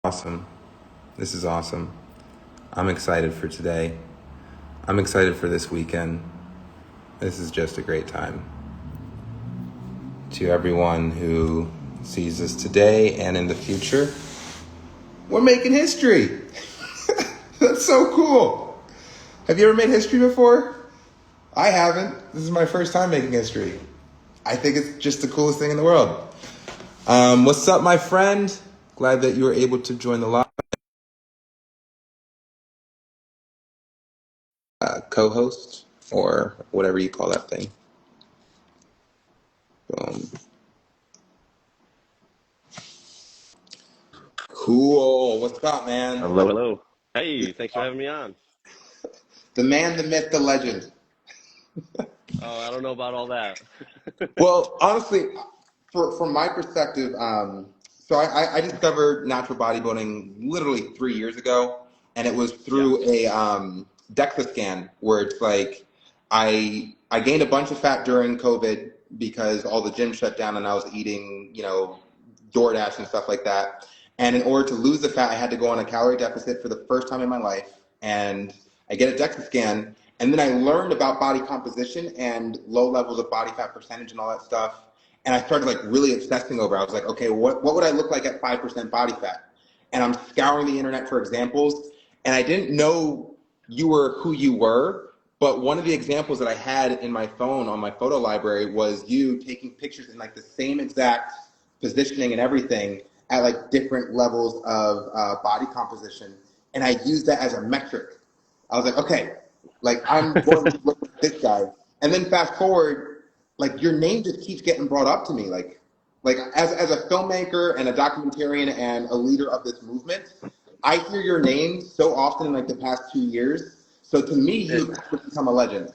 Awesome. This is awesome. I'm excited for today. I'm excited for this weekend. This is just a great time. To everyone who sees this today and in the future, we're making history. That's so cool. Have you ever made history before? I haven't. This is my first time making history. I think it's just the coolest thing in the world. What's up, my friend? Glad that you were able to join the live. Co-host or whatever you call that thing. Boom. Cool. What's up, man? Hello, hello. Hey, thanks for having me on. The man, the myth, the legend. Oh, I don't know about all that. Well, honestly, from my perspective, so I discovered natural bodybuilding literally 3 years ago, and it was Yeah, through a DEXA scan where it's like I gained a bunch of fat during COVID because all the gyms shut down and I was eating, DoorDash and stuff like that. And in order to lose the fat, I had to go on a calorie deficit for the first time in my life. And I get a DEXA scan, and then I learned about body composition and low levels of body fat percentage and all that stuff. And I started like really obsessing over it. I was like, okay, what would I look like at 5% body fat? And I'm scouring the internet for examples. And I didn't know you were who you were, but one of the examples that I had in my phone on my photo library was you taking pictures in like the same exact positioning and everything at like different levels of body composition. And I used that as a metric. I was like, okay, like I'm going to look at this guy. And then fast forward, like your name just keeps getting brought up to me. Like as a filmmaker and a documentarian and a leader of this movement, I hear your name so often in like the past 2 years. So to me, it, you have become a legend.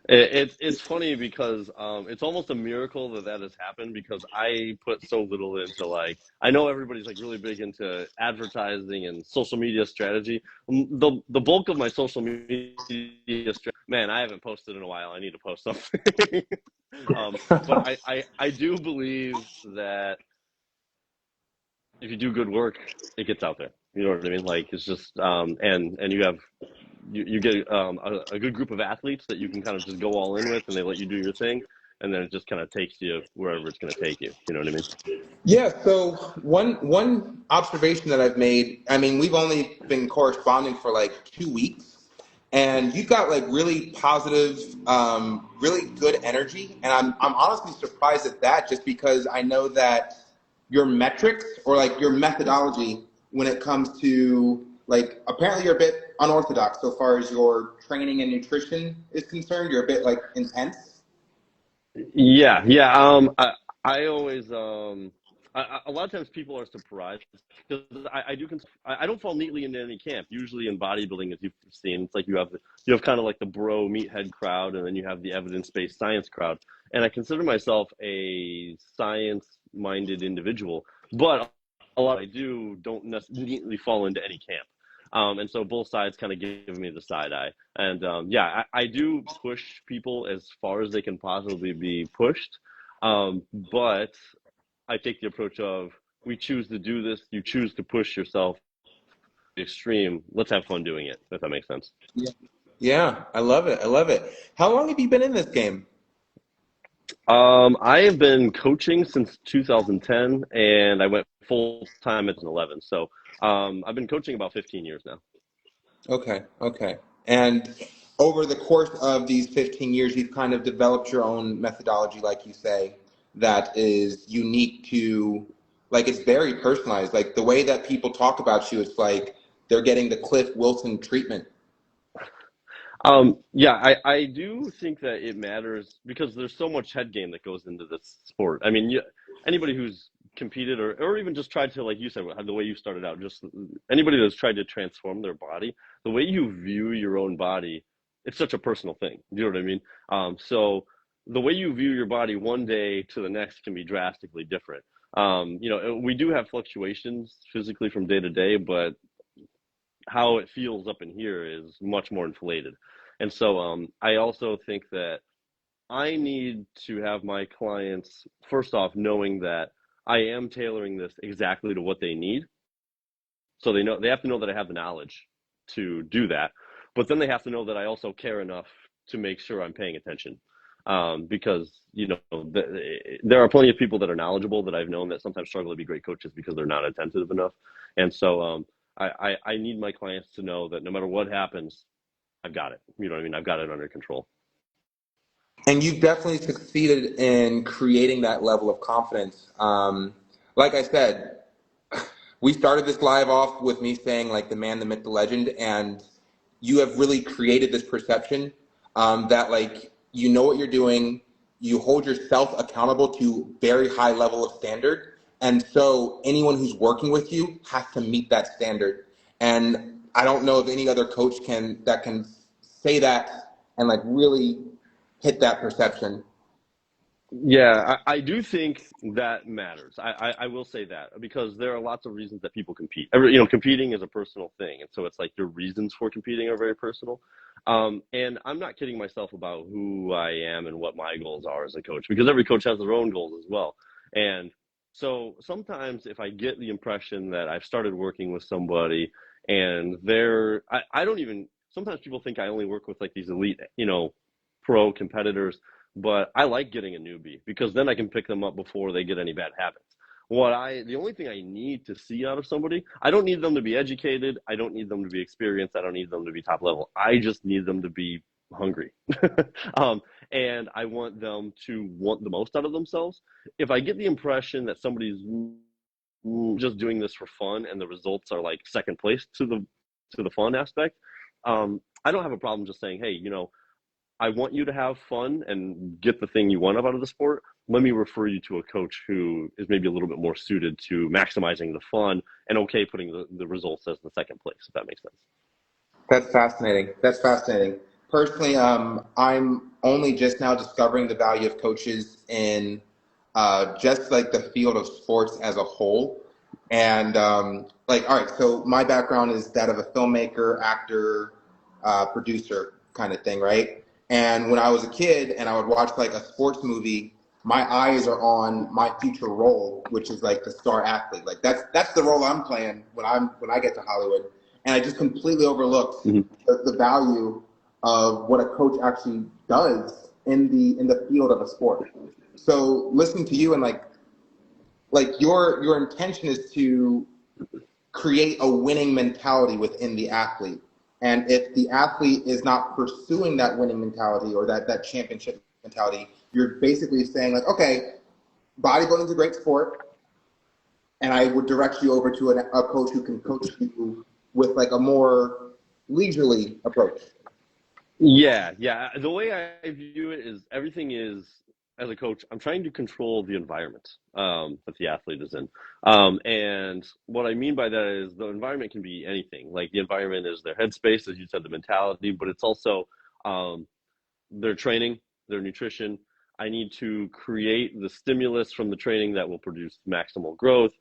it's funny because it's almost a miracle that that has happened because I put so little into like I know everybody's like really big into advertising and social media strategy. The bulk of my social media man, I haven't posted in a while. I need to post something. But I do believe that if you do good work, it gets out there. You know what I mean? Like it's just and you have you get a good group of athletes that you can kind of just go all in with, and they let you do your thing, and then it just kind of takes you wherever it's going to take you. You know what I mean? Yeah, so one observation that I've made, I mean, we've only been corresponding for like 2 weeks, and you've got like really positive, really good energy, and I'm honestly surprised at that, just because I know that your metrics or like your methodology when it comes to like apparently you're a bit unorthodox so far as your training and nutrition is concerned. You're a bit like intense. Yeah, yeah. I always a lot of times people are surprised because I don't fall neatly into any camp. Usually in bodybuilding, as you've seen, it's like you have kind of like the bro meathead crowd, and then you have the evidence-based science crowd. And I consider myself a science-minded individual, but a lot I do don't neatly fall into any camp. And so both sides kind of give me the side eye. And yeah, I do push people as far as they can possibly be pushed. But I take the approach of we choose to do this, you choose to push yourself to the extreme. Let's have fun doing it, if that makes sense. Yeah, yeah, I love it. I love it. How long have you been in this game? I have been coaching since 2010, and I went full time at 11. So I've been coaching about 15 years now. Okay, okay. And over the course of these 15 years, you've kind of developed your own methodology, like you say, that is unique to, like, it's very personalized. Like, the way that people talk about you, it's like they're getting the Cliff Wilson treatment. Yeah, I do think that it matters because there's so much head game that goes into this sport. I mean, anybody who's competed or even just tried to, like you said, the way you started out, just anybody that's tried to transform their body, the way you view your own body, it's such a personal thing. You know what I mean? So the way you view your body one day to the next can be drastically different. We do have fluctuations physically from day to day, but how it feels up in here is much more inflated. And so I also think that I need to have my clients, first off, knowing that I am tailoring this exactly to what they need. So they have to know that I have the knowledge to do that, but then they have to know that I also care enough to make sure I'm paying attention. Because there are plenty of people that are knowledgeable that I've known that sometimes struggle to be great coaches because they're not attentive enough. And so I need my clients to know that no matter what happens, I've got it. You know what I mean? I've got it under control. And you've definitely succeeded in creating that level of confidence. Like I said, we started this live off with me saying like the man, the myth, the legend, and you have really created this perception that like you know what you're doing, you hold yourself accountable to very high level of standard, and so anyone who's working with you has to meet that standard. And I don't know if any other coach can say that and like really hit that perception. Yeah, I do think that matters. I will say that because there are lots of reasons that people compete. Competing is a personal thing, and so it's like your reasons for competing are very personal. And I'm not kidding myself about who I am and what my goals are as a coach, because every coach has their own goals as well. And so sometimes if I get the impression that I've started working with somebody and I don't even, sometimes people think I only work with like these elite, pro competitors, but I like getting a newbie because then I can pick them up before they get any bad habits. The only thing I need to see out of somebody, I don't need them to be educated. I don't need them to be experienced. I don't need them to be top level. I just need them to be hungry. And I want them to want the most out of themselves. If I get the impression that somebody's just doing this for fun and the results are like second place to the fun aspect, I don't have a problem just saying, hey, I want you to have fun and get the thing you want out of the sport. Let me refer you to a coach who is maybe a little bit more suited to maximizing the fun and okay putting the results as the second place, if that makes sense. That's fascinating. That's fascinating. Personally, I'm only just now discovering the value of coaches in just like the field of sports as a whole. And like, all right, so my background is that of a filmmaker, actor, producer kind of thing, right? And when I was a kid and I would watch like a sports movie, my eyes are on my future role, which is like the star athlete. Like that's the role I'm playing when I get to Hollywood. And I just completely overlooked Mm-hmm. the value of what a coach actually does in the field of a sport. So listening to you and like your intention is to create a winning mentality within the athlete. And if the athlete is not pursuing that winning mentality or that championship mentality, you're basically saying like, okay, bodybuilding is a great sport, and I would direct you over to a coach who can coach you with like a more leisurely approach. Yeah. The way I view it is everything is, as a coach, I'm trying to control the environment that the athlete is in. And what I mean by that is the environment can be anything. Like the environment is their headspace, as you said, the mentality, but it's also their training, their nutrition. I need to create the stimulus from the training that will produce maximal growth,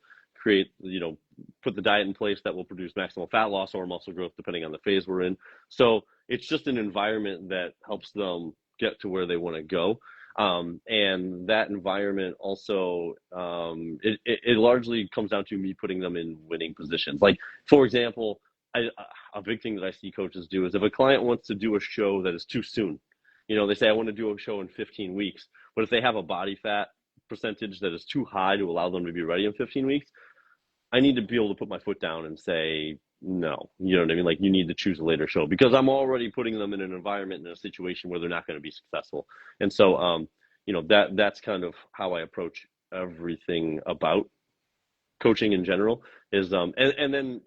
put the diet in place that will produce maximal fat loss or muscle growth, depending on the phase we're in. So it's just an environment that helps them get to where they want to go. And that environment also, it largely comes down to me putting them in winning positions. Like, for example, a big thing that I see coaches do is if a client wants to do a show that is too soon, they say, I want to do a show in 15 weeks, but if they have a body fat percentage that is too high to allow them to be ready in 15 weeks, I need to be able to put my foot down and say, no, you know what I mean? Like you need to choose a later show because I'm already putting them in an environment in a situation where they're not going to be successful. And so, that's kind of how I approach everything about coaching in general is, and then,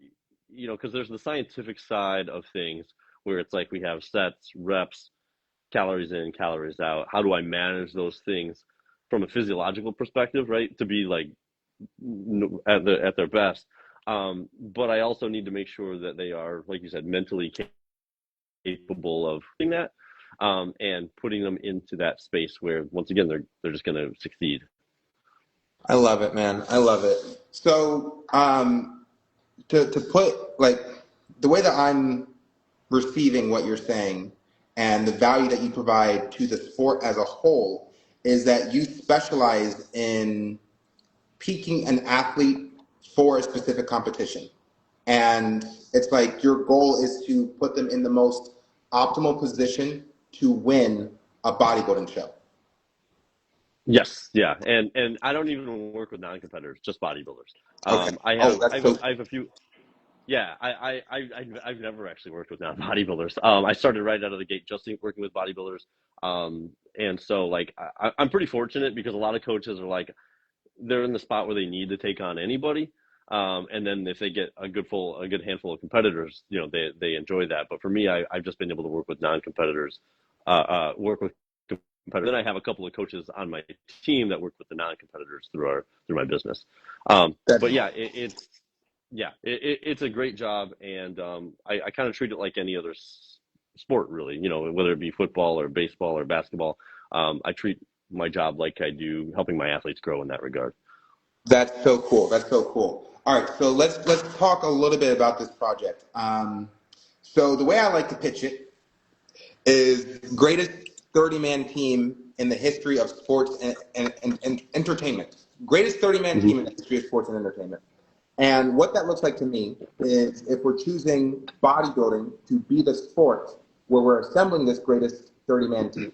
cause there's the scientific side of things where it's like we have sets, reps, calories in, calories out. How do I manage those things from a physiological perspective, right? To be like at their best. But I also need to make sure that they are, like you said, mentally capable of doing that, and putting them into that space where, once again, they're just going to succeed. I love it, man. I love it. So to put like the way that I'm receiving what you're saying and the value that you provide to the sport as a whole is that you specialize in peaking an athlete for a specific competition. And it's like your goal is to put them in the most optimal position to win a bodybuilding show. Yes, yeah, and I don't even work with non-competitors, just bodybuilders. Okay. I Oh, have that's so. I have a few. Yeah, I've never actually worked with non-bodybuilders. I started right out of the gate just working with bodybuilders. And so like I'm pretty fortunate because a lot of coaches are like they're in the spot where they need to take on anybody. And then if they get a good handful of competitors, you know, they enjoy that. But for me, I've just been able to work with non-competitors, work with competitors. Then I have a couple of coaches on my team that work with the non-competitors through my business. But That's yeah, it's a great job, and I kind of treat it like any other sport, really. You know, whether it be football or baseball or basketball, I treat my job like I do helping my athletes grow in that regard. that's so cool. That's so cool. All right, so let's talk a little bit about this project. So the way I like to pitch it is greatest 30-man team in the history of sports and entertainment. Greatest 30-man Hmm. team in the history of sports and entertainment. And what that looks like to me is if we're choosing bodybuilding to be the sport where we're assembling this greatest 30-man team,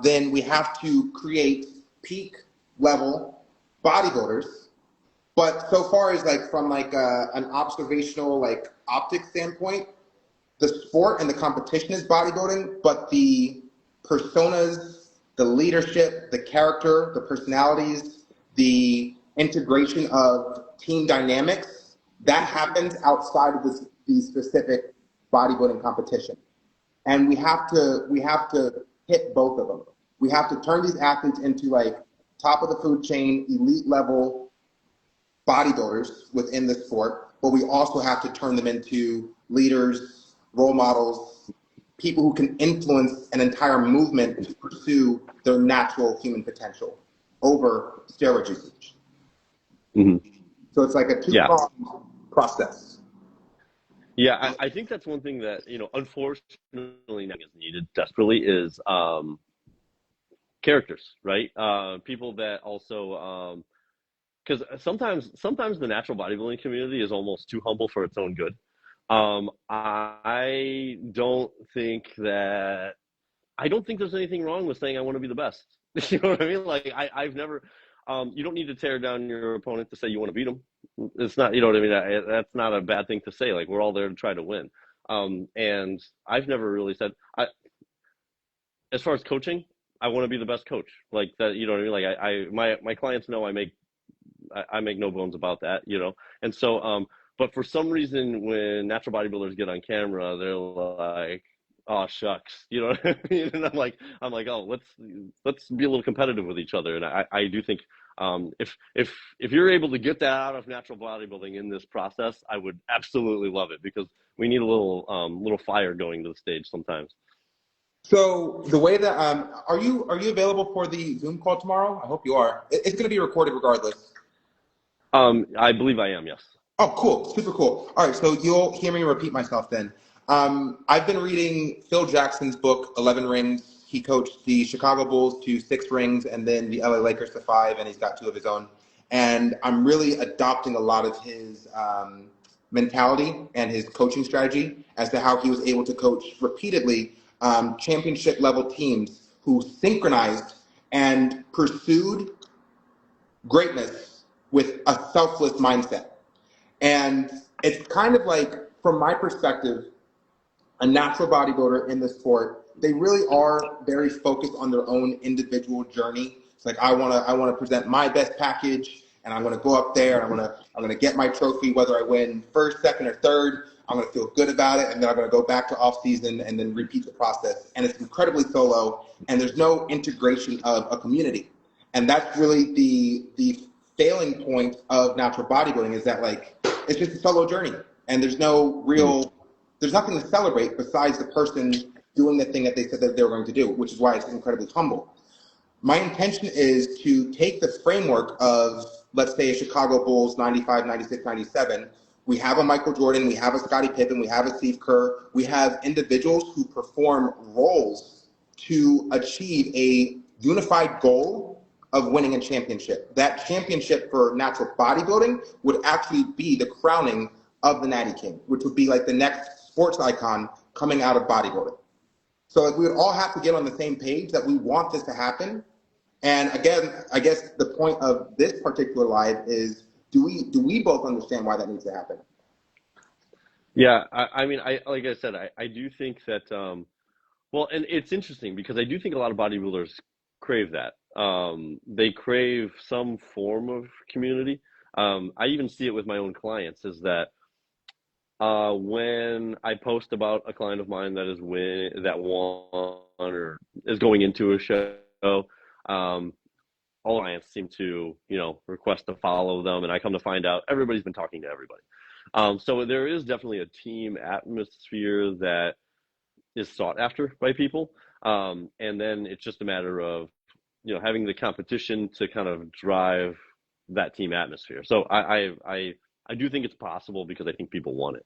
then we have to create peak level bodybuilders. But so far as like from like an observational like optic standpoint, the sport and the competition is bodybuilding, but the personas, the leadership, the character, the personalities, the integration of team dynamics, that happens outside of the specific bodybuilding competition. And we have to hit both of them. We have to turn these athletes into like top of the food chain, elite level bodybuilders within the sport, but we also have to turn them into leaders, role models, people who can influence an entire movement to pursue their natural human potential over steroid usage. Hmm. So it's like a Yeah, two-pronged process. yeah. I think that's one thing that unfortunately now is needed desperately is characters, right? People that also because sometimes the natural bodybuilding community is almost too humble for its own good. I don't think that I don't think there's anything wrong with saying I want to be the best. You know what I mean? Like I've never. You don't need to tear down your opponent to say you want to beat them. It's not, you know what I mean. That's not a bad thing to say. Like we're all there to try to win. And I've never really said. As far as coaching, I want to be the best coach. Like that, you know what I mean. Like my clients know I make no bones about that, you know. And so, but for some reason, when natural bodybuilders get on camera, they're like, "Oh shucks," you know what I mean? And "Oh, let's be a little competitive with each other." And I do think, if you're able to get that out of natural bodybuilding in this process, I would absolutely love it because we need a little fire going to the stage sometimes. So the way that are you available for the Zoom call tomorrow? I hope you are. It's going to be recorded regardless. I believe I am, yes. Oh, cool. Super cool. All right, so you'll hear me repeat myself then. I've been reading Phil Jackson's book, 11 Rings. He coached the Chicago Bulls to 6 rings and then the LA Lakers to 5, and he's got 2 of his own. And I'm really adopting a lot of his mentality and his coaching strategy as to how he was able to coach repeatedly championship level teams who synchronized and pursued greatness with a selfless mindset. And it's kind of like, from my perspective, a natural bodybuilder in the sport, they really are very focused on their own individual journey. It's like I want to present my best package, and I'm going to go up there, and I'm going to get my trophy, whether I win first, second, or third. I'm going to feel good about it, and then I'm going to go back to off season and then repeat the process. And it's incredibly solo, and there's no integration of a community. And that's really the failing point of natural bodybuilding, is that like it's just a solo journey, and there's nothing to celebrate besides the person doing the thing that they said that they were going to do, which is why it's incredibly humble. My intention is to take the framework of, let's say, a Chicago Bulls 95, 96, 97. We have a Michael Jordan, we have a Scottie Pippen, we have a Steve Kerr. We have individuals who perform roles to achieve a unified goal of winning a championship. That championship for natural bodybuilding would actually be the crowning of the Natty King, which would be like the next sports icon coming out of bodybuilding. So like, we would all have to get on the same page that we want this to happen. And again, I guess the point of this particular live is, do we both understand why that needs to happen? Yeah, I mean, like I said, I do think that, well, and it's interesting because I do think a lot of bodybuilders crave that. They crave some form of community. I even see it with my own clients, is that when I post about a client of mine that won or is going into a show, all clients seem to, request to follow them, and I come to find out everybody's been talking to everybody. So there is definitely a team atmosphere that is sought after by people. And then it's just a matter of, having the competition to kind of drive that team atmosphere. So I do think it's possible because I think people want it.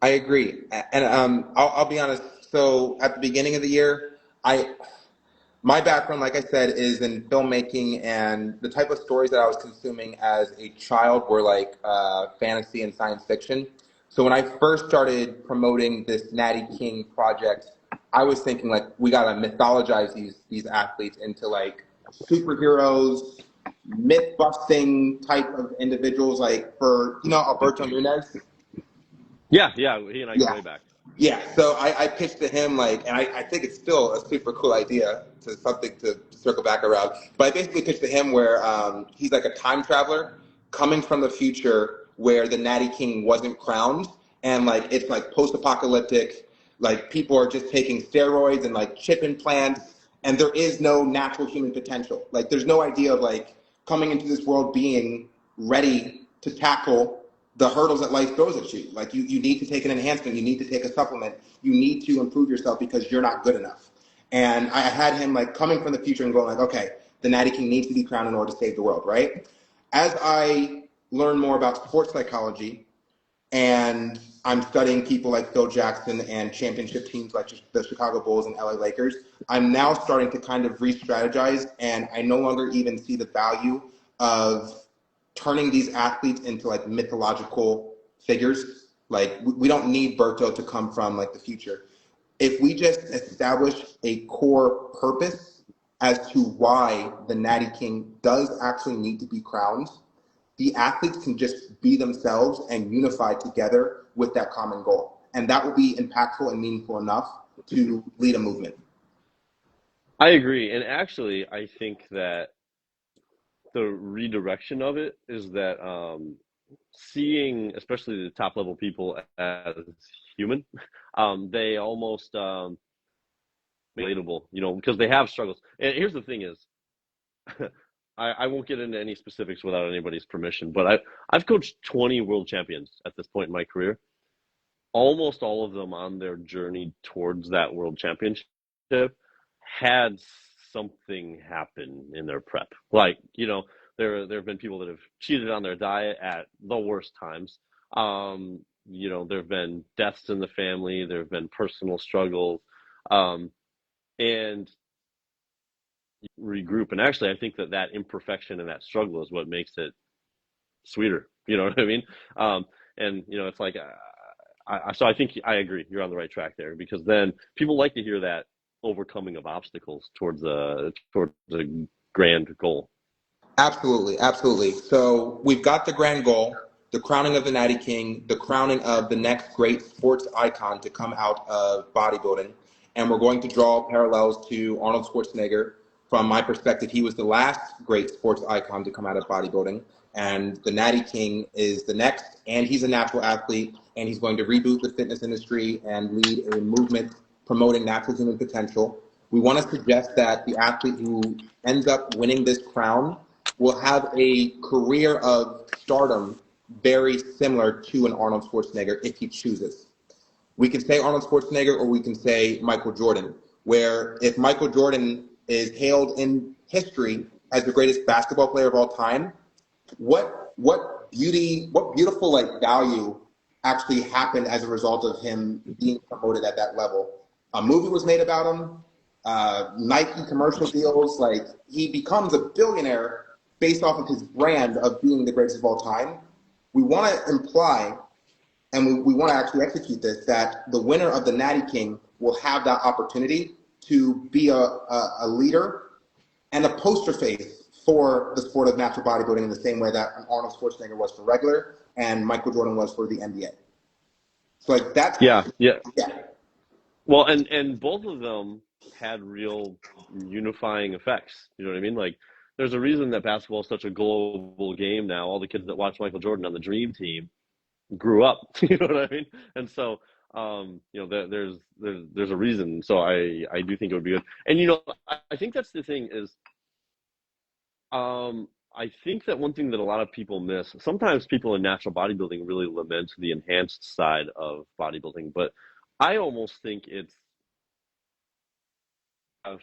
I agree, and I'll be honest. So at the beginning of the year, my background, like I said, is in filmmaking, and the type of stories that I was consuming as a child were like fantasy and science fiction. So when I first started promoting this Natty King project, I was thinking like, we gotta mythologize these athletes into like superheroes, myth busting type of individuals, like for Alberto Nunez. Yeah, he and I go Yeah. way back. Yeah, so I pitched to him like, and I think it's still a super cool idea to something to circle back around. But I basically pitched to him where he's like a time traveler coming from the future where the Natty King wasn't crowned, and like it's like post-apocalyptic, like people are just taking steroids and like chip implants, and there is no natural human potential. Like there's no idea of like coming into this world being ready to tackle the hurdles that life throws at you. Like you need to take an enhancement, you need to take a supplement, you need to improve yourself because you're not good enough. And I had him like coming from the future and going like, okay, the Natty King needs to be crowned in order to save the world, right? As I learn more about sports psychology, and I'm studying people like Phil Jackson and championship teams like the Chicago Bulls and LA Lakers, I'm now starting to kind of re-strategize, and I no longer even see the value of turning these athletes into like mythological figures. Like we don't need Berto to come from like the future. If we just establish a core purpose as to why the Natty King does actually need to be crowned, the athletes can just be themselves and unify together with that common goal. And that will be impactful and meaningful enough to lead a movement. I agree. And actually, I think that the redirection of it is that seeing, especially the top level people as human, they almost relatable, because they have struggles. And here's the thing is, I won't get into any specifics without anybody's permission, but I've coached 20 world champions at this point in my career. Almost all of them on their journey towards that world championship had something happen in their prep. Like, there have been people that have cheated on their diet at the worst times. There have been deaths in the family. There have been personal struggles. And regroup. And actually, I think that imperfection and that struggle is what makes it sweeter. You know what I mean? It's like, so I think I agree. You're on the right track there, because then people like to hear that overcoming of obstacles towards a grand goal. Absolutely, absolutely. So we've got the grand goal, the crowning of the Natty King, the crowning of the next great sports icon to come out of bodybuilding. And we're going to draw parallels to Arnold Schwarzenegger. From my perspective, he was the last great sports icon to come out of bodybuilding. And the Natty King is the next, and he's a natural athlete, and he's going to reboot the fitness industry and lead a movement promoting natural human potential. We want to suggest that the athlete who ends up winning this crown will have a career of stardom very similar to an Arnold Schwarzenegger if he chooses. We can say Arnold Schwarzenegger, or we can say Michael Jordan, where if Michael Jordan is hailed in history as the greatest basketball player of all time, what beautiful like value actually happened as a result of him being promoted at that level. A movie was made about him, Nike commercial deals, like he becomes a billionaire based off of his brand of being the greatest of all time. We want to imply and we want to actually execute this, that the winner of the Natty King will have that opportunity to be a leader and a poster face for the sport of natural bodybuilding in the same way that an Arnold Schwarzenegger was for regular and Michael Jordan was for the NBA. So like that's Yeah, yeah. yeah. Well, and both of them had real unifying effects. You know what I mean? Like, there's a reason that basketball is such a global game now. All the kids that watch Michael Jordan on the Dream Team grew up. You know what I mean? And so, you know, there's a reason. So I do think it would be good. And you know, I think that's the thing is, I think that one thing that a lot of people miss. Sometimes people in natural bodybuilding really lament the enhanced side of bodybuilding, but I almost think it's of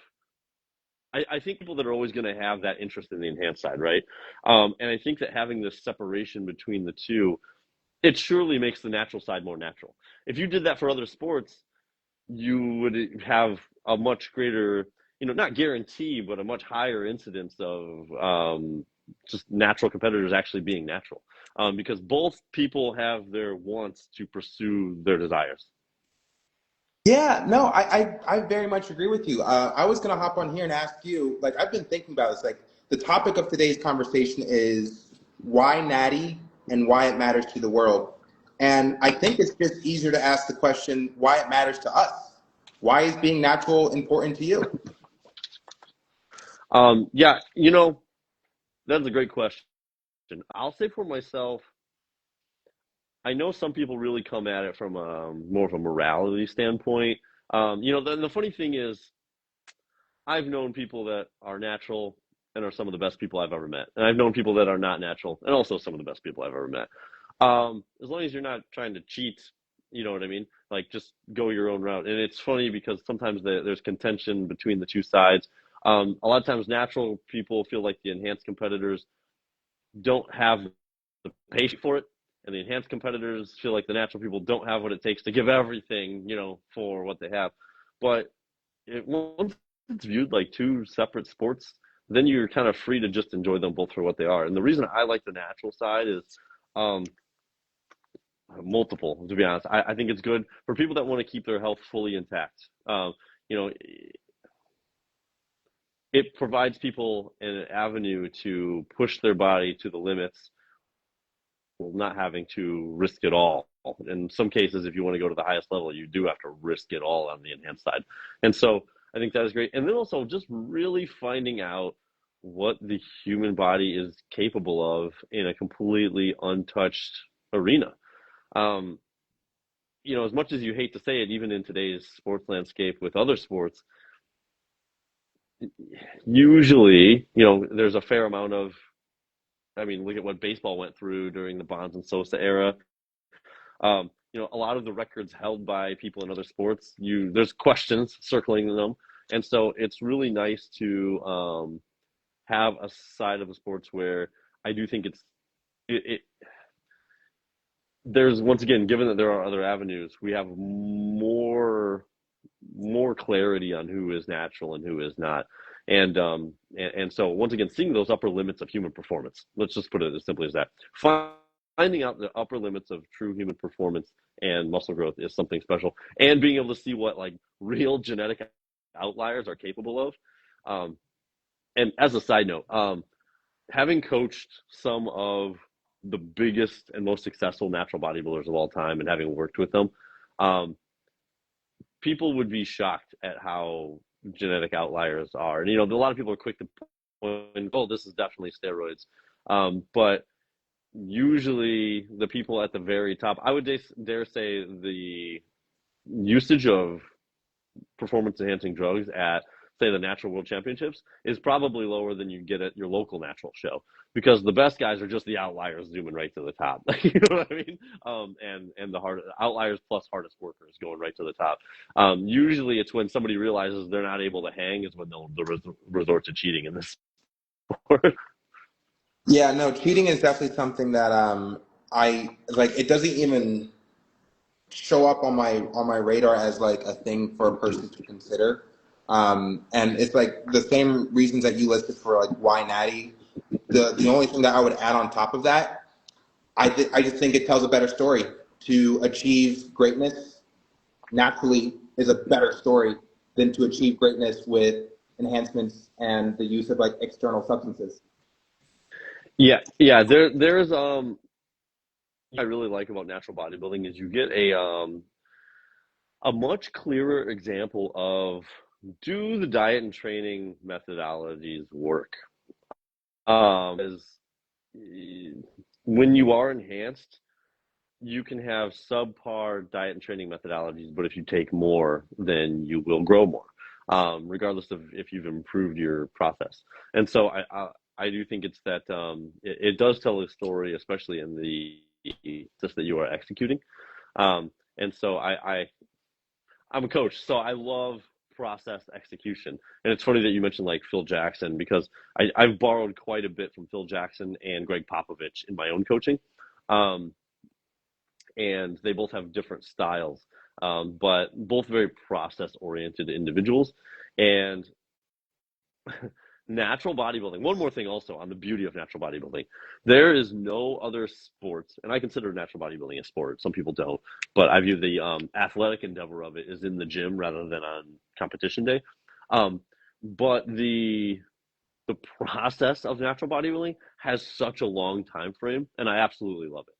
I think people that are always going to have that interest in the enhanced side, right? And I think that having this separation between the two, it surely makes the natural side more natural. If you did that for other sports, you would have a much greater, you know, not guarantee, but a much higher incidence of just natural competitors actually being natural, because both people have their wants to pursue their desires. Yeah, no, I very much agree with you. I was going to hop on here and ask you, like, I've been thinking about this. Like, the topic of today's conversation is why Natty and why it matters to the world. And I think it's just easier to ask the question why it matters to us. Why is being natural important to you? Yeah, you know, that's a great question. I'll say for myself, I know some people really come at it from more of a morality standpoint. You know, the funny thing is, I've known people that are natural and are some of the best people I've ever met, and I've known people that are not natural and also some of the best people I've ever met. As long as you're not trying to cheat, you know what I mean? Like, just go your own route. And it's funny because sometimes there's contention between the two sides. A lot of times, natural people feel like the enhanced competitors don't have the patience for it, and the enhanced competitors feel like the natural people don't have what it takes to give everything, you know, for what they have. But once it's viewed like two separate sports, then you're kind of free to just enjoy them both for what they are. And the reason I like the natural side is um, multiple, to be honest. I think it's good for people that want to keep their health fully intact. You know, it provides people an avenue to push their body to the limits while not having to risk it all. In some cases, if you want to go to the highest level, you do have to risk it all on the enhanced side. And so I think that is great. And then also just really finding out what the human body is capable of in a completely untouched arena. Um, you know, as much as you hate to say it, even in today's sports landscape with other sports, usually, you know, there's a fair amount of, I mean, look at what baseball went through during the Bonds and Sosa era. You know, a lot of the records held by people in other sports, there's questions circling them, and so it's really nice to have a side of the sports where I do think it there's once again, given that there are other avenues, we have more clarity on who is natural and who is not. And so once again, seeing those upper limits of human performance, let's just put it as simply as that. Finding out the upper limits of true human performance and muscle growth is something special, and being able to see what like real genetic outliers are capable of. And as a side note, having coached some of the biggest and most successful natural bodybuilders of all time and having worked with them, people would be shocked at how genetic outliers are. And, you know, a lot of people are quick to point, oh, this is definitely steroids. But usually the people at the very top, I would dare say the usage of performance enhancing drugs at, say, the natural world championships is probably lower than you get at your local natural show, because the best guys are just the outliers zooming right to the top. You know what I mean? And the hard outliers plus hardest workers going right to the top. Usually it's when somebody realizes they're not able to hang is when they'll resort to cheating in this sport. Yeah, no, cheating is definitely something that I like. It doesn't even show up on my radar as like a thing for a person to consider. And it's like the same reasons that you listed for like why Natty. The only thing that I would add on top of that, I just think it tells a better story. to achieve greatness naturally is a better story than to achieve greatness with enhancements and the use of like external substances. Yeah, yeah. There's I really like about natural bodybuilding is you get a much clearer example of do the diet and training methodologies work? Is when you are enhanced, you can have subpar diet and training methodologies, but if you take more, then you will grow more, regardless of if you've improved your process. And so I do think it's that it does tell a story, especially in the just that you are executing. And so I'm a coach, so I love process execution. And it's funny that you mentioned like Phil Jackson because I've borrowed quite a bit from Phil Jackson and Greg Popovich in my own coaching. Um, and they both have different styles, but both very process oriented individuals. And natural bodybuilding, one more thing also on the beauty of natural bodybuilding, there is no other sports, and I consider natural bodybuilding a sport, some people don't, but I view the athletic endeavor of it is in the gym rather than on competition day. But the process of natural bodybuilding has such a long time frame, and I absolutely love it.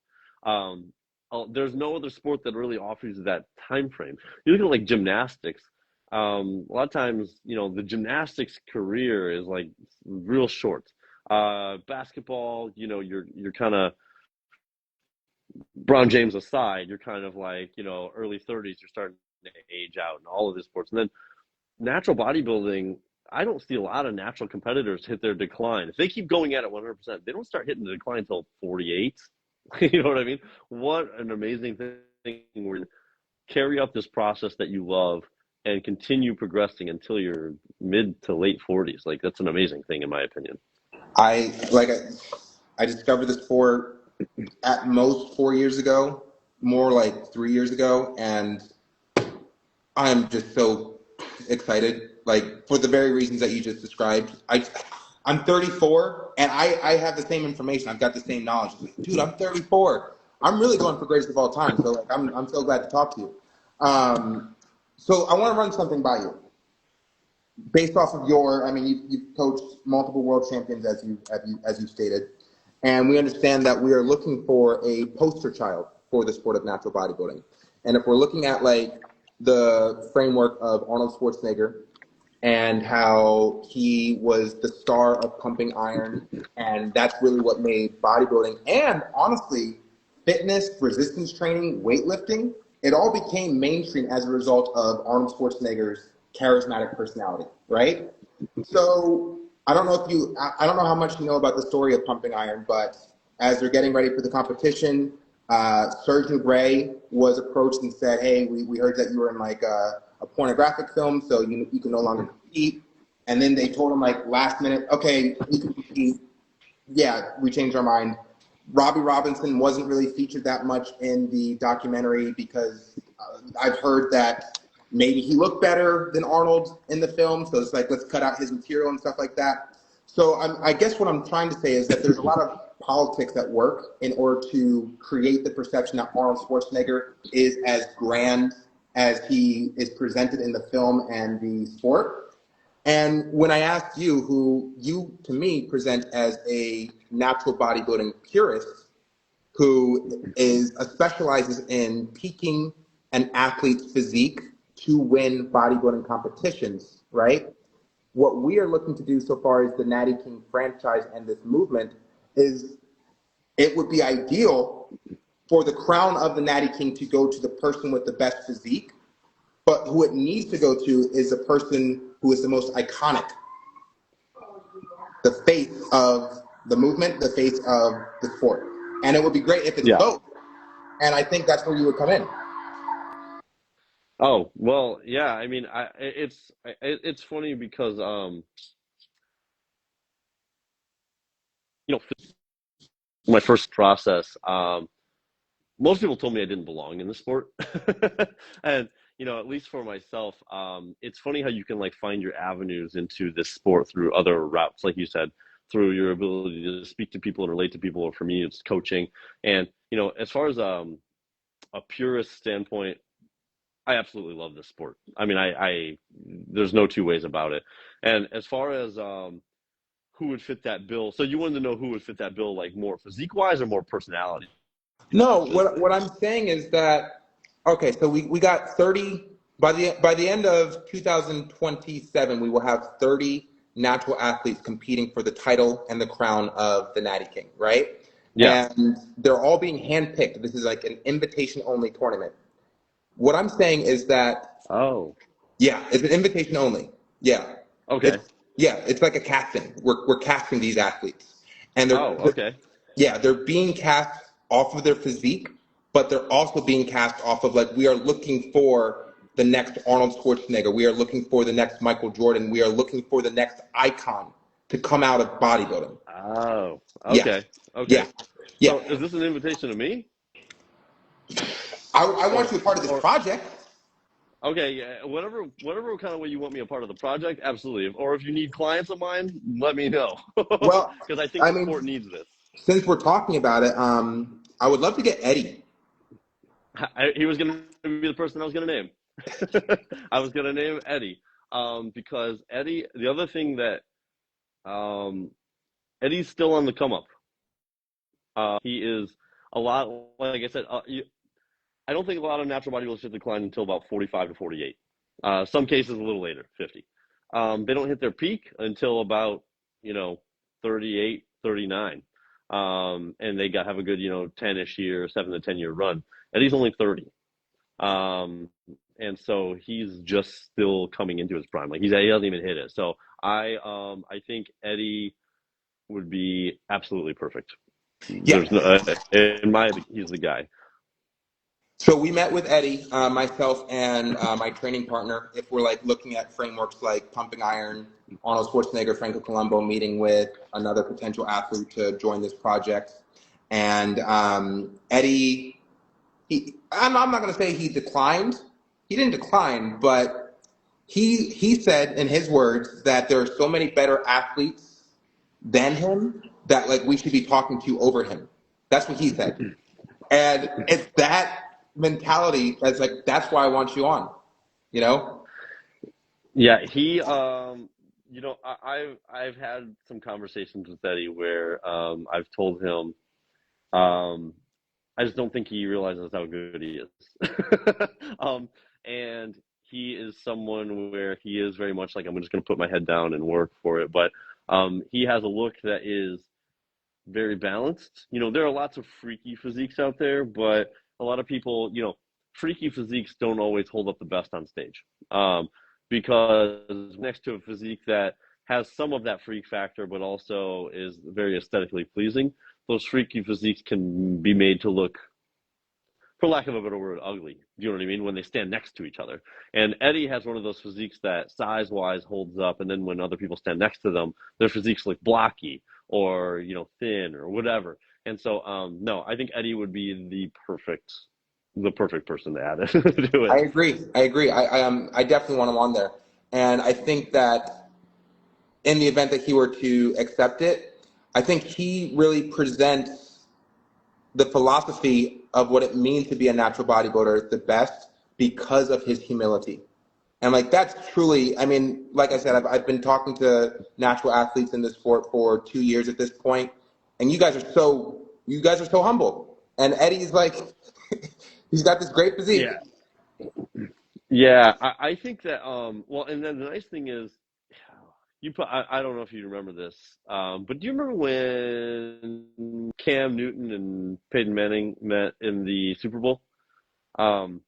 There's no other sport that really offers that time frame. You look at like gymnastics. A lot of times, the gymnastics career is like real short. Basketball, you're kind of Brown James aside, you're kind of like early 30s. You're starting to age out in all of these sports, and then natural bodybuilding. I don't see a lot of natural competitors hit their decline. If they keep going at it 100%, they don't start hitting the decline until 48. You know what I mean? What an amazing thing where you carry out this process that you love and continue progressing until your mid to late 40s. Like that's an amazing thing in my opinion. I discovered this sport at most 4 years ago, more like 3 years ago, and I'm just so excited, like for the very reasons that you just described. I'm 34, and I have the same information. I've got the same knowledge. Like, dude, I'm 34. I'm really going for greatest of all time. So like, I'm so glad to talk to you. So I want to run something by you, based off of your. I mean, you've coached multiple world champions as you stated, and we understand that we are looking for a poster child for the sport of natural bodybuilding. And if we're looking at like the framework of Arnold Schwarzenegger and how he was the star of pumping iron, and that's really what made bodybuilding and honestly fitness, resistance training, weightlifting, it all became mainstream as a result of Arnold Schwarzenegger's charismatic personality, right? So I don't know how much you know about the story of pumping iron, but as they're getting ready for the competition, Serge Nubret was approached and said, "Hey, we heard that you were in like a pornographic film, so you can no longer compete." And then they told him like last minute, "Okay, you can compete." Yeah, we changed our mind. Robbie Robinson wasn't really featured that much in the documentary because I've heard that maybe he looked better than Arnold in the film, so it's like let's cut out his material and stuff like that. So I guess what I'm trying to say is that there's a lot of politics at work in order to create the perception that Arnold Schwarzenegger is as grand as he is presented in the film and the sport. And when I asked you, who you to me present as a natural bodybuilding purist, who specializes in peaking an athlete's physique to win bodybuilding competitions, right? What we are looking to do so far as the Natty King franchise and this movement is it would be ideal for the crown of the Natty King to go to the person with the best physique, but who it needs to go to is the person who is the most iconic, the face of the movement, the face of the sport. And it would be great if it's Yeah. both. And I think that's where you would come in. Oh, well, yeah. I mean, it's funny because my first process, most people told me I didn't belong in the sport. And, at least for myself, it's funny how you can like find your avenues into this sport through other routes, like you said, through your ability to speak to people and relate to people. Or for me, it's coaching. And, as far as a purist standpoint, I absolutely love this sport. I mean, I there's no two ways about it. And as far as who would fit that bill, so you wanted to know who would fit that bill, like more physique wise or more personality No, wise? what I'm saying is that okay, so we got 30 by the end of 2027, we will have 30 natural athletes competing for the title and the crown of the Natty King, right? Yeah. And they're all being handpicked. This is like an invitation only tournament. What I'm saying is that Oh. yeah, it's an invitation only. Yeah. Okay. It's yeah, it's like a casting. We're casting these athletes. And Oh. Okay. yeah, they're being cast off of their physique, but they're also being cast off of like we are looking for the next Arnold Schwarzenegger. We are looking for the next Michael Jordan. We are looking for the next icon to come out of bodybuilding. Oh. Yeah. Okay. Yeah. Okay. Yeah. So is this an invitation to me, I want or you a part of this or project. okay, yeah, whatever kind of way you want me a part of the project, absolutely. Or if you need clients of mine, let me know, Well, because I think I the mean, sport needs this. since we're talking about it, I would love to get Eddie. He was going to be the person I was going to name. I was going to name Eddie, because Eddie. The other thing that um, Eddie's still on the come up. He is a lot, like I said. I don't think a lot of natural bodybuilders hit decline until about 45 to 48. Some cases a little later, 50. They don't hit their peak until about, you know, 38, 39. And they have a good, 10-ish year, 7 to 10 year run. And he's only 30. Um, and so he's just still coming into his prime. Like he hasn't even hit it. So I think Eddie would be absolutely perfect. Yeah. There's no, in my, he's the guy. So we met with Eddie, myself, and my training partner. If we're like looking at frameworks like pumping iron, Arnold Schwarzenegger, Franco Columbu, meeting with another potential athlete to join this project, and Eddie, I'm not going to say he declined. He didn't decline, but he said in his words that there are so many better athletes than him that like we should be talking to over him. That's what he said. And it's that mentality that's like, that's why I want you on, you know? Yeah, I've had some conversations with Eddie where I've told him, um, I just don't think he realizes how good he is. And he is someone where he is very much like, I'm just going to put my head down and work for it. But he has a look that is very balanced. There are lots of freaky physiques out there, but a lot of people, freaky physiques don't always hold up the best on stage. Because next to a physique that has some of that freak factor, but also is very aesthetically pleasing, those freaky physiques can be made to look, for lack of a better word, ugly. You know what I mean? When they stand next to each other. And Eddie has one of those physiques that size-wise holds up, and then when other people stand next to them, their physiques look blocky or, thin or whatever. And so, no, I think Eddie would be the perfect person to add to I it. agree. I agree. I definitely want him on there. And I think that in the event that he were to accept it, I think he really presents the philosophy of what it means to be a natural bodybuilder the best because of his humility. And like that's truly, I mean, like I said, I've been talking to natural athletes in this sport for 2 years at this point, and you guys are so humble. And Eddie's like, he's got this great physique. Yeah. Yeah, I think that well, and then the nice thing is I don't know if you remember this, but do you remember when Cam Newton and Peyton Manning met in the Super Bowl um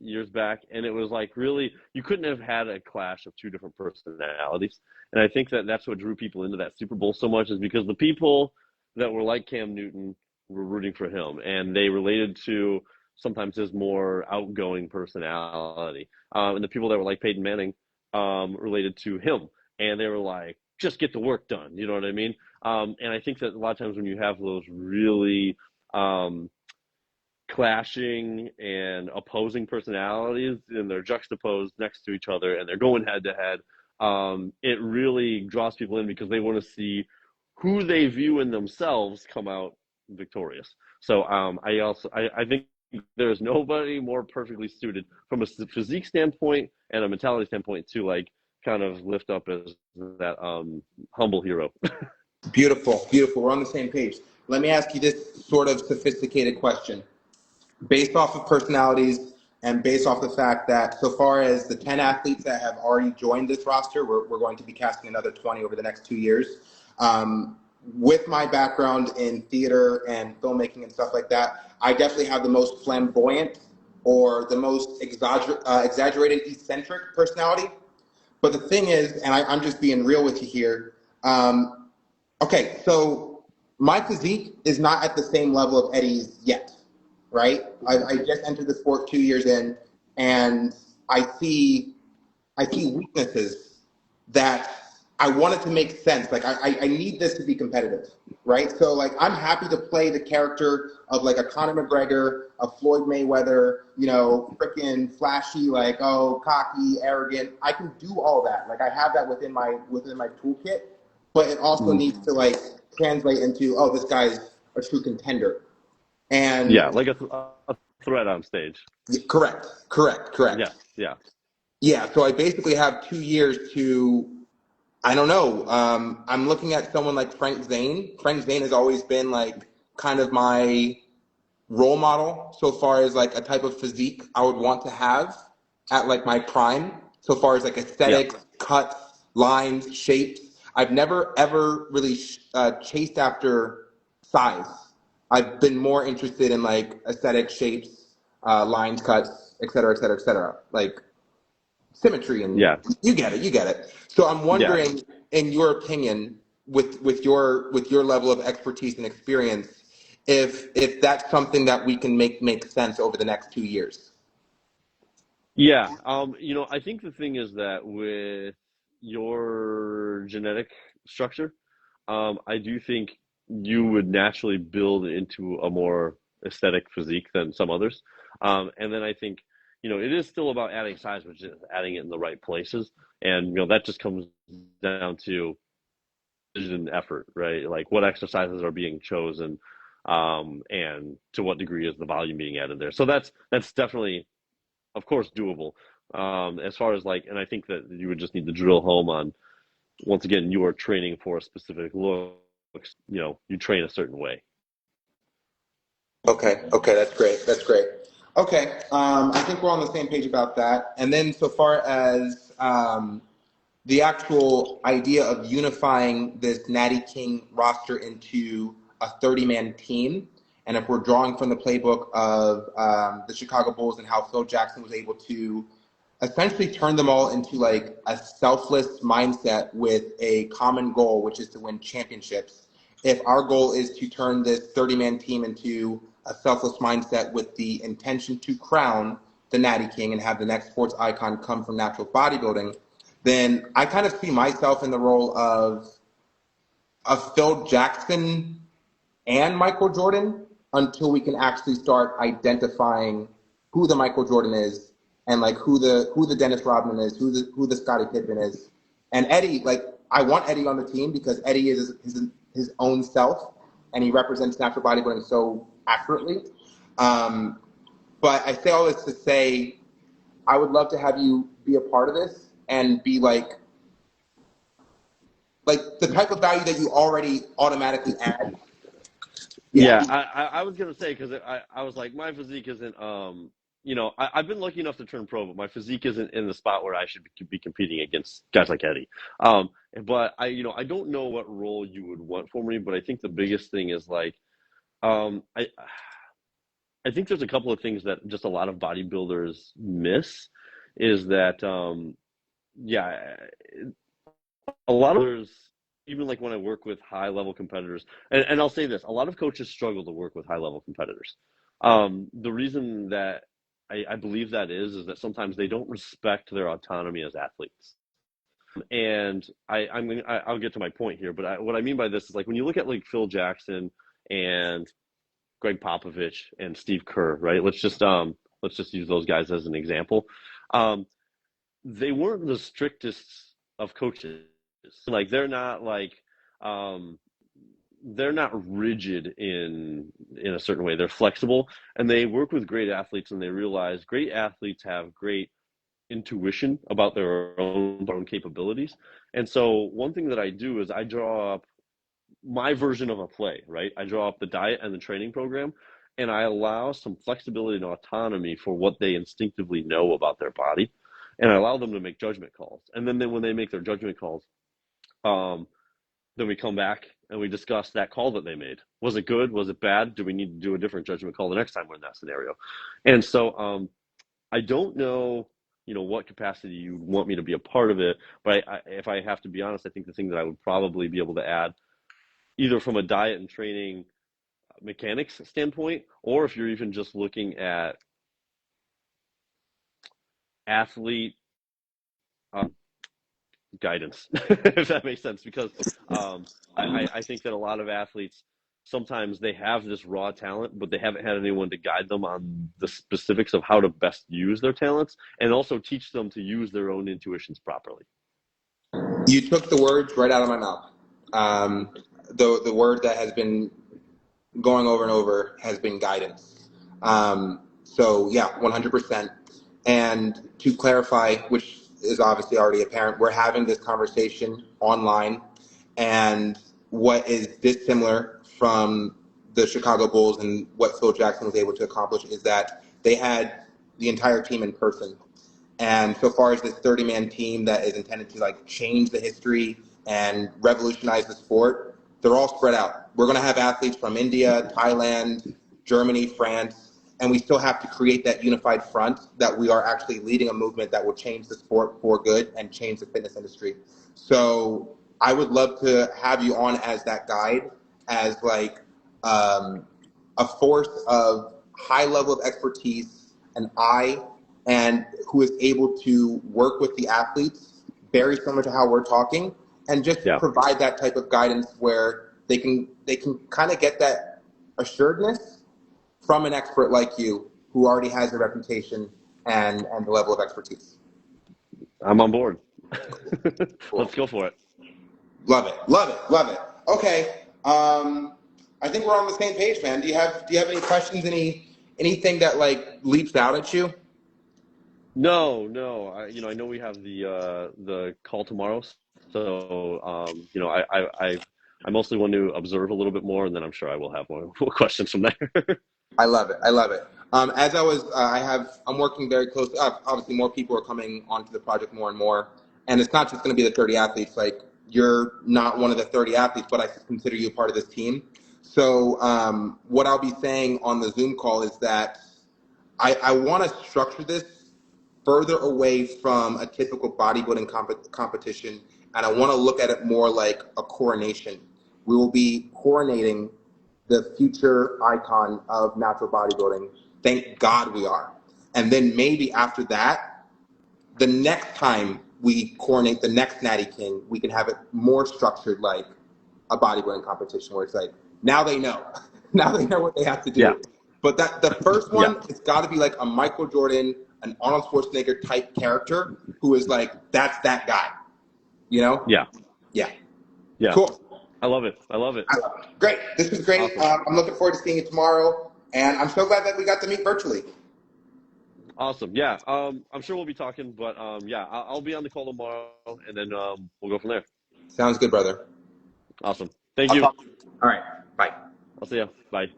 years back? And it was like, really, you couldn't have had a clash of two different personalities. And I think that that's what drew people into that Super Bowl so much, is because the people that were like Cam Newton were rooting for him, and they related to sometimes his more outgoing personality. And the people that were like Peyton Manning related to him, and they were like, just get the work done. You know what I mean? And I think that a lot of times when you have those really clashing and opposing personalities and they're juxtaposed next to each other and they're going head to head, it really draws people in because they want to see who they view in themselves come out victorious. So I think there's nobody more perfectly suited from a physique standpoint and a mentality standpoint to like kind of lift up as that humble hero. Beautiful, beautiful. We're on the same page. Let me ask you this sort of sophisticated question. Based off of personalities and based off the fact that so far as the 10 athletes that have already joined this roster, we're going to be casting another 20 over the next 2 years. With my background in theater and filmmaking and stuff like that, I definitely have the most flamboyant or the most exaggerated eccentric personality. But the thing is, and I'm just being real with you here, okay, so my physique is not at the same level of Eddie's yet, right? I just entered the sport 2 years in, and I see weaknesses that I want it to make sense. Like I need this to be competitive, right? So like I'm happy to play the character of like a Conor McGregor, a Floyd Mayweather, you know, freaking flashy, like oh cocky, arrogant. I can do all that. Like I have that within my toolkit, but it also needs to like translate into oh this guy's a true contender. Yeah, And like a threat on stage. correct, correct, correct. Yes, yeah. Yeah, so I basically have 2 years to, I don't know. I'm looking at someone like Frank Zane. Frank Zane has always been like kind of my role model so far as like a type of physique I would want to have at like my prime. So far as like Yeah. aesthetics, cuts, lines, shapes. I've never ever really chased after size. I've been more interested in like aesthetic shapes, lines, cuts, et cetera, et cetera, et cetera. Like symmetry and Yeah. you get it, you get it. So I'm Yeah. wondering, in your opinion, with your level of expertise and experience, if that's something that we can make sense over the next 2 years. Yeah. I think the thing is that with your genetic structure, I do think you would naturally build into a more aesthetic physique than some others. And then I think, it is still about adding size, but just adding it in the right places. And, that just comes down to vision effort, right? Like what exercises are being chosen, and to what degree is the volume being added there. So that's definitely, of course, doable. As far as like, and I think that you would just need to drill home on, once again, you are training for a specific look, you train a certain way. Okay, okay, that's great. That's great. Okay, I think we're on the same page about that. And then so far as the actual idea of unifying this Natty King roster into a 30-man team, and if we're drawing from the playbook of the Chicago Bulls and how Phil Jackson was able to essentially turn them all into like a selfless mindset with a common goal, which is to win championships. If our goal is to turn this 30-man team into a selfless mindset with the intention to crown the Natty King and have the next sports icon come from natural bodybuilding, then I kind of see myself in the role of a Phil Jackson and Michael Jordan until we can actually start identifying who the Michael Jordan is and like who the Dennis Rodman is, who the Scottie Pippen is. And Eddie, like I want Eddie on the team because Eddie is his own self and he represents natural bodybuilding so accurately. But I say all this to say I would love to have you be a part of this and be like the type of value that you already automatically add. Yeah. Yeah, I was gonna say, because I was like, my physique isn't, I've been lucky enough to turn pro, but my physique isn't in the spot where I should be competing against guys like Eddie. But I don't know what role you would want for me, but I think the biggest thing is like, I think there's a couple of things that just a lot of bodybuilders miss, is that, yeah, a lot of others, even like when I work with high level competitors, and I'll say this, a lot of coaches struggle to work with high level competitors. The reason that I believe that is that sometimes they don't respect their autonomy as athletes. And I'll get to my point here, but what I mean by this is like when you look at like Phil Jackson and Greg Popovich and Steve Kerr, right? Let's just use those guys as an example. They weren't the strictest of coaches. Like they're not like, they're not rigid in a certain way. They're flexible, and they work with great athletes, and they realize great athletes have great intuition about their own capabilities. And so one thing that I do is I draw up my version of a play, right? I draw up the diet and the training program, and I allow some flexibility and autonomy for what they instinctively know about their body, and I allow them to make judgment calls. And then when they make their judgment calls, um, then we come back and we discuss that call that they made. Was it good? Was it bad? Do we need to do a different judgment call the next time we're in that scenario? And so I don't know, what capacity you want me to be a part of it, but if I have to be honest, I think the thing that I would probably be able to add, either from a diet and training mechanics standpoint, or if you're even just looking at athlete guidance, if that makes sense, because I think that a lot of athletes, sometimes they have this raw talent, but they haven't had anyone to guide them on the specifics of how to best use their talents, and also teach them to use their own intuitions properly. You took the words right out of my mouth. The word that has been going over and over has been guidance. So yeah, 100%. And to clarify, which is obviously already apparent, we're having this conversation online, and what is dissimilar from the Chicago Bulls and what Phil Jackson was able to accomplish is that they had the entire team in person. And so far as this 30-man team that is intended to like change the history and revolutionize the sport, they're all spread out. We're going to have athletes from India, Thailand, Germany, France, and we still have to create that unified front that we are actually leading a movement that will change the sport for good and change the fitness industry. So I would love to have you on as that guide, as like a force of high level of expertise, an eye, and who is able to work with the athletes, very similar to how we're talking, and just provide that type of guidance where they can kind of get that assuredness from an expert like you who already has a reputation and the level of expertise. I'm on board. Cool. Let's go for it. Love it. Love it. Love it. Okay. I think we're on the same page, man. Do you have any questions? Anything that like leaps out at you? No. I know we have the call tomorrow, so I mostly want to observe a little bit more, and then I'm sure I will have more questions from there. I love it. I love it. As I'm working very close. Obviously, more people are coming onto the project more and more, and it's not just going to be the 30 athletes. Like, you're not one of the 30 athletes, but I consider you a part of this team. So what I'll be saying on the Zoom call is that I want to structure this further away from a typical bodybuilding competition, and I want to look at it more like a coronation. We will be coronating the future icon of natural bodybuilding. Thank God we are. And then maybe after that, the next time we coronate the next Natty King, we can have it more structured like a bodybuilding competition where it's like, now they know. Now they know what they have to do. Yeah. But the first one, it's got to be like a Michael Jordan, an Arnold Schwarzenegger type character who is like, that's that guy. You know? Yeah. Cool. I love it. Great. This was great. Awesome. I'm looking forward to seeing you tomorrow, and I'm so glad that we got to meet virtually. Awesome. Yeah. I'm sure we'll be talking, but I'll be on the call tomorrow, and then we'll go from there. Sounds good, brother. Awesome. Thank you. All right. Bye. I'll see you. Bye.